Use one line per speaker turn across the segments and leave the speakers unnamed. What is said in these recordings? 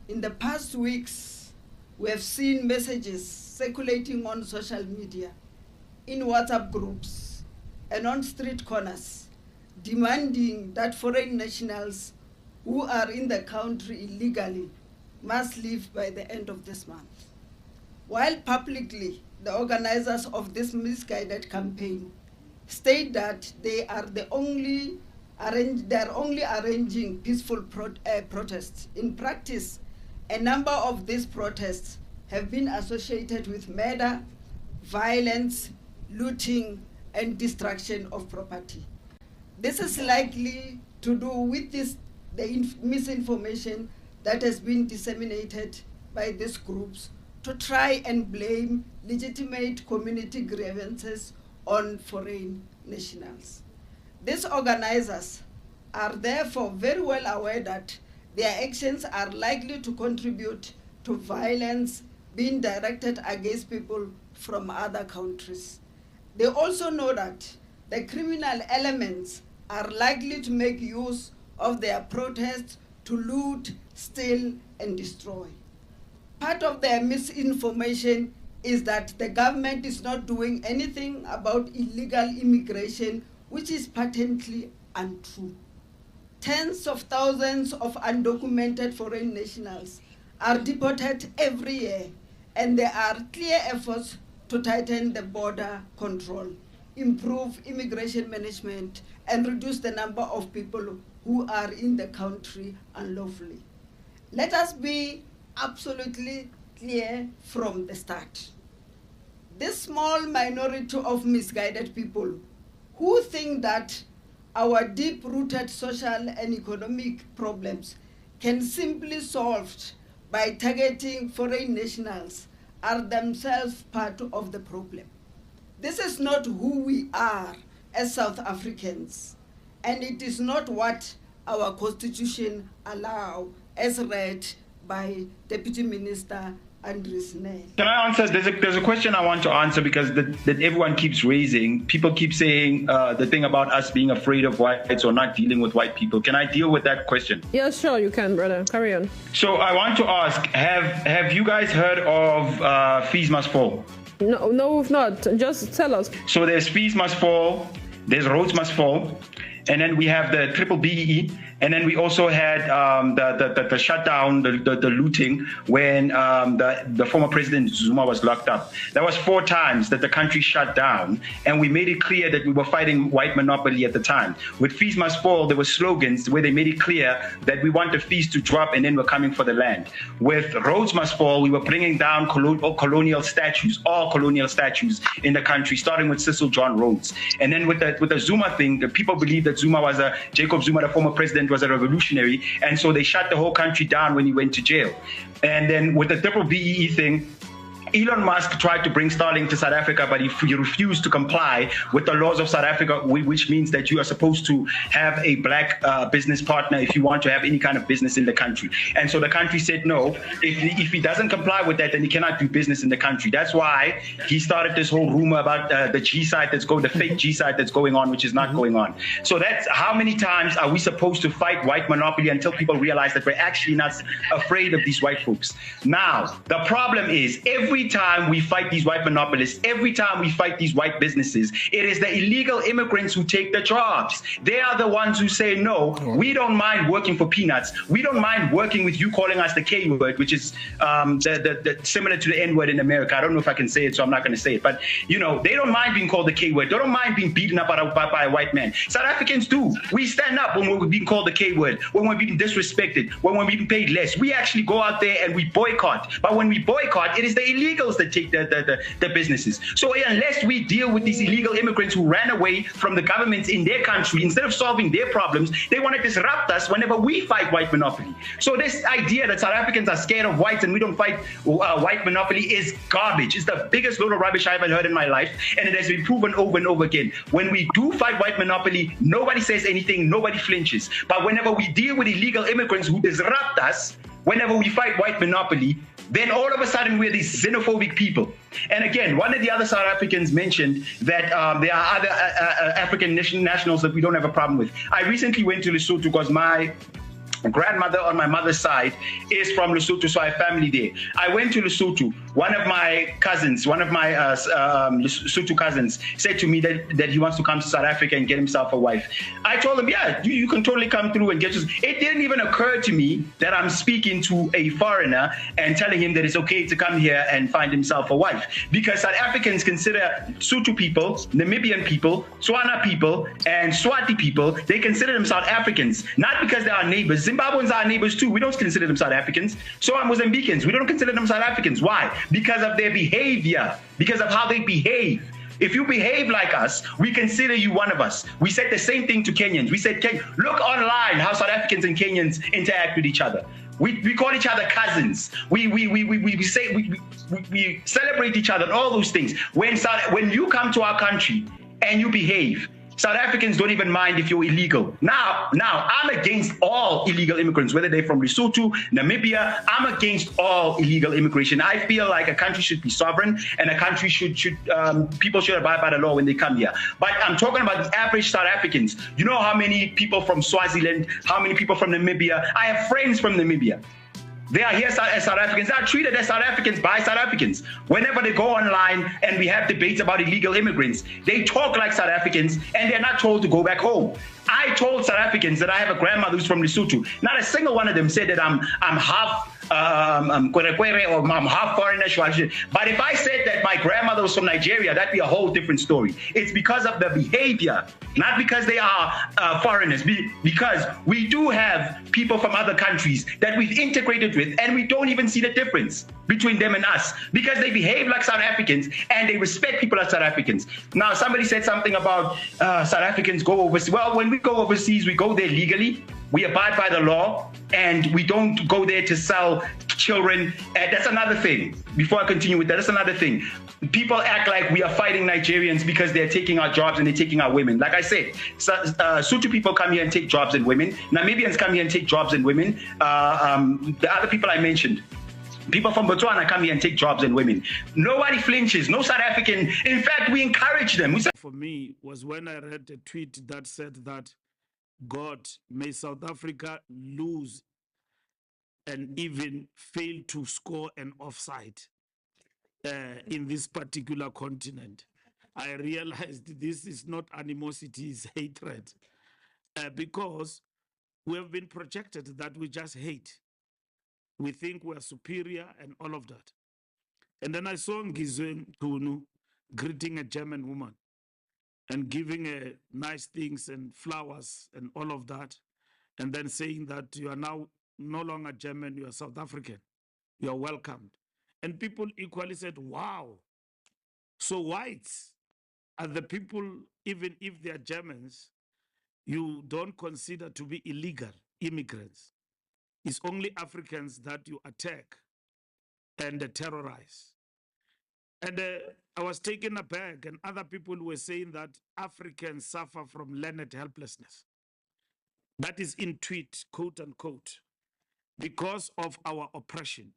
In the past weeks, we have seen messages circulating on social media, in WhatsApp groups, and on street corners, demanding that foreign nationals who are in the country illegally must leave by the end of this month. While publicly, the organizers of this misguided campaign state that they are only arranging peaceful protests. In practice, a number of these protests have been associated with murder, violence, looting, and destruction of property. This is likely to do with the misinformation that has been disseminated by these groups to try and blame legitimate community grievances on foreign nationals. These organizers are therefore very well aware that their actions are likely to contribute to violence being directed against people from other countries. They also know that the criminal elements are likely to make use of their protests to loot, steal, and destroy. Part of their misinformation is that the government is not doing anything about illegal immigration, which is patently untrue. Tens of thousands of undocumented foreign nationals are deported every year, and there are clear efforts to tighten the border control, improve immigration management, and reduce the number of people who are in the country unlawfully. Let us be absolutely clear from the start. This small minority of misguided people who think that our deep-rooted social and economic problems can simply be solved by targeting foreign nationals are themselves part of the problem. This is not who we are as South Africans, and it is not what our Constitution allows, as read by Deputy Minister Andries Nel.
Can I answer? There's a question I want to answer because that everyone keeps raising. People keep saying the thing about us being afraid of whites or not dealing with white people. Can I deal with that question?
Yeah, sure, you can, brother. Carry on.
So I want to ask, have you guys heard of Fees Must Fall?
No, we've not. Just tell us.
So there's Fees Must Fall, there's Roads Must Fall, and then we have the triple BEE, and then we also had the shutdown, the looting when the former President Zuma was locked up. That was 4 times that the country shut down, and we made it clear that we were fighting white monopoly at the time. With Fees Must Fall, there were slogans where they made it clear that we want the fees to drop and then we're coming for the land. With Roads Must Fall, we were bringing down all colonial statues in the country, starting with Cecil John Rhodes. And then with the Zuma thing, the people believe that Jacob Zuma, the former president, was a revolutionary, and so they shut the whole country down when he went to jail. And then with the triple BEE thing, Elon Musk tried to bring Starlink to South Africa, but he refused to comply with the laws of South Africa, which means that you are supposed to have a black business partner if you want to have any kind of business in the country. And so the country said no. If he doesn't comply with that, then he cannot do business in the country. That's why he started this whole rumor about the G site the fake G site that's going on, which is not going on. So that's how many times are we supposed to fight white monopoly until people realize that we're actually not afraid of these white folks. Now, the problem is every time we fight these white monopolists, every time we fight these white businesses, it is the illegal immigrants who take the jobs. They are the ones who say, no, we don't mind working for peanuts. We don't mind working with you calling us the K word, which is similar to the N word in America. I don't know if I can say it, so I'm not going to say it. But, you know, they don't mind being called the K word. They don't mind being beaten up by a white man. South Africans do. We stand up when we're being called the K word, when we're being disrespected, when we're being paid less. We actually go out there and we boycott. But when we boycott, it is the illegals that take the businesses. So unless we deal with these illegal immigrants who ran away from the governments in their country, instead of solving their problems, they want to disrupt us whenever we fight white monopoly. So this idea that South Africans are scared of whites and we don't fight white monopoly is garbage. It's the biggest load of rubbish I've ever heard in my life, and it has been proven over and over again. When we do fight white monopoly, nobody says anything, nobody flinches. But whenever we deal with illegal immigrants who disrupt us, whenever we fight white monopoly, then all of a sudden we're these xenophobic people. And again, one of the other South Africans mentioned that there are other African nationals that we don't have a problem with. I recently went to Lesotho because my grandmother on my mother's side is from Lesotho, so I have family there. I went to Lesotho. One of my cousins, one of my Lesotho cousins, said to me that he wants to come to South Africa and get himself a wife. I told him, yeah, you can totally come through and get you. It didn't even occur to me that I'm speaking to a foreigner and telling him that it's okay to come here and find himself a wife. Because South Africans consider Sotho people, Namibian people, Tswana people, and Swati people, they consider themselves Africans, not because they are neighbors. Zimbabweans are neighbors too. We don't consider them South Africans. So are Mozambicans. We don't consider them South Africans. Why? Because of their behavior, because of how they behave. If you behave like us, we consider you one of us. We said the same thing to Kenyans. We said, look online how South Africans and Kenyans interact with each other. We call each other cousins. We celebrate each other and all those things. When you come to our country and you behave, South Africans don't even mind if you're illegal. Now, I'm against all illegal immigrants, whether they're from Lesotho, Namibia. I'm against all illegal immigration. I feel like a country should be sovereign, and a country people should abide by the law when they come here. But I'm talking about the average South Africans. You know how many people from Swaziland, how many people from Namibia? I have friends from Namibia. They are here as South Africans. They are treated as South Africans by South Africans. Whenever they go online and we have debates about illegal immigrants, they talk like South Africans and they're not told to go back home. I told South Africans that I have a grandmother who's from Lesotho. Not a single one of them said that I'm half Kwerekwere or I'm half foreigner. But if I said that my grandmother was from Nigeria, that'd be a whole different story. It's because of the behavior, not because they are foreigners, because we do have people from other countries that we've integrated with, and we don't even see the difference between them and us because they behave like South Africans and they respect people as South Africans. Now, somebody said something about South Africans go overseas. Well, when we go overseas, we go there legally. We abide by the law, and we don't go there to sell children. That's another thing. Before I continue with that, that's another thing. People act like we are fighting Nigerians because they're taking our jobs and they're taking our women. Like I said, Sotho people come here and take jobs and women. Namibians come here and take jobs and women. The other people I mentioned, people from Botswana come here and take jobs and women. Nobody flinches, no South African. In fact, we encourage them.
For me was when I read a tweet that said that God, may South Africa lose and even fail to score an offside in this particular continent. I realized this is not animosity, it's hatred. Because we have been projected that we just hate. We think we're superior and all of that. And then I saw Ngizwe Tunu greeting a German woman and giving her nice things and flowers and all of that, and then saying that you are now no longer German, you are South African. You are welcomed. And people equally said, wow. So whites are the people, even if they are Germans, you don't consider to be illegal immigrants. It's only Africans that you attack and terrorize. And I was taken aback, and other people were saying that Africans suffer from learned helplessness. That is in tweet, quote unquote, because of our oppression.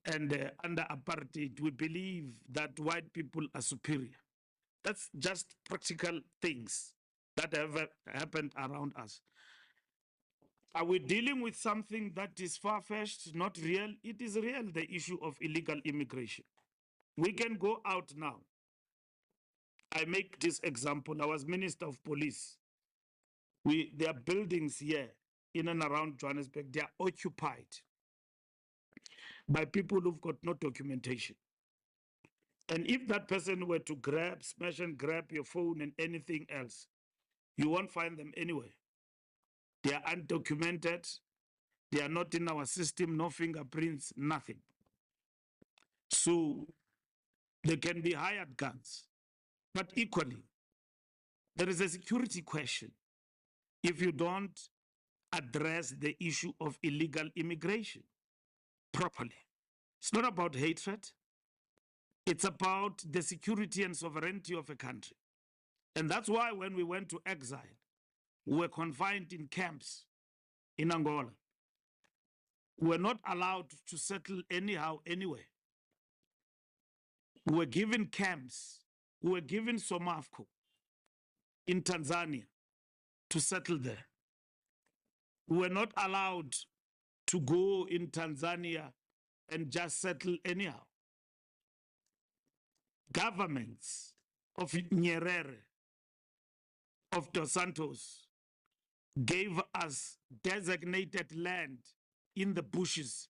And under apartheid, we believe that white people are superior. That's just practical things that have happened around us. Are we dealing with something that is far-fetched, not real? It is real, the issue of illegal immigration. We can go out now. I make this example. I was Minister of Police. There are buildings here in and around Johannesburg. They are occupied by people who've got no documentation. And if that person were to smash and grab your phone and anything else, you won't find them anywhere. They are undocumented. They are not in our system, no fingerprints, nothing. So they can be hired guns. But equally, there is a security question if you don't address the issue of illegal immigration properly. It's not about hatred. It's about the security and sovereignty of a country. And that's why when we went to exile, we were confined in camps in Angola. We were not allowed to settle anyhow, anywhere. We were given camps. We were given Somafco in Tanzania to settle there. We were not allowed to go in Tanzania and just settle anyhow. Governments of Nyerere, of Dos Santos, gave us designated land in the bushes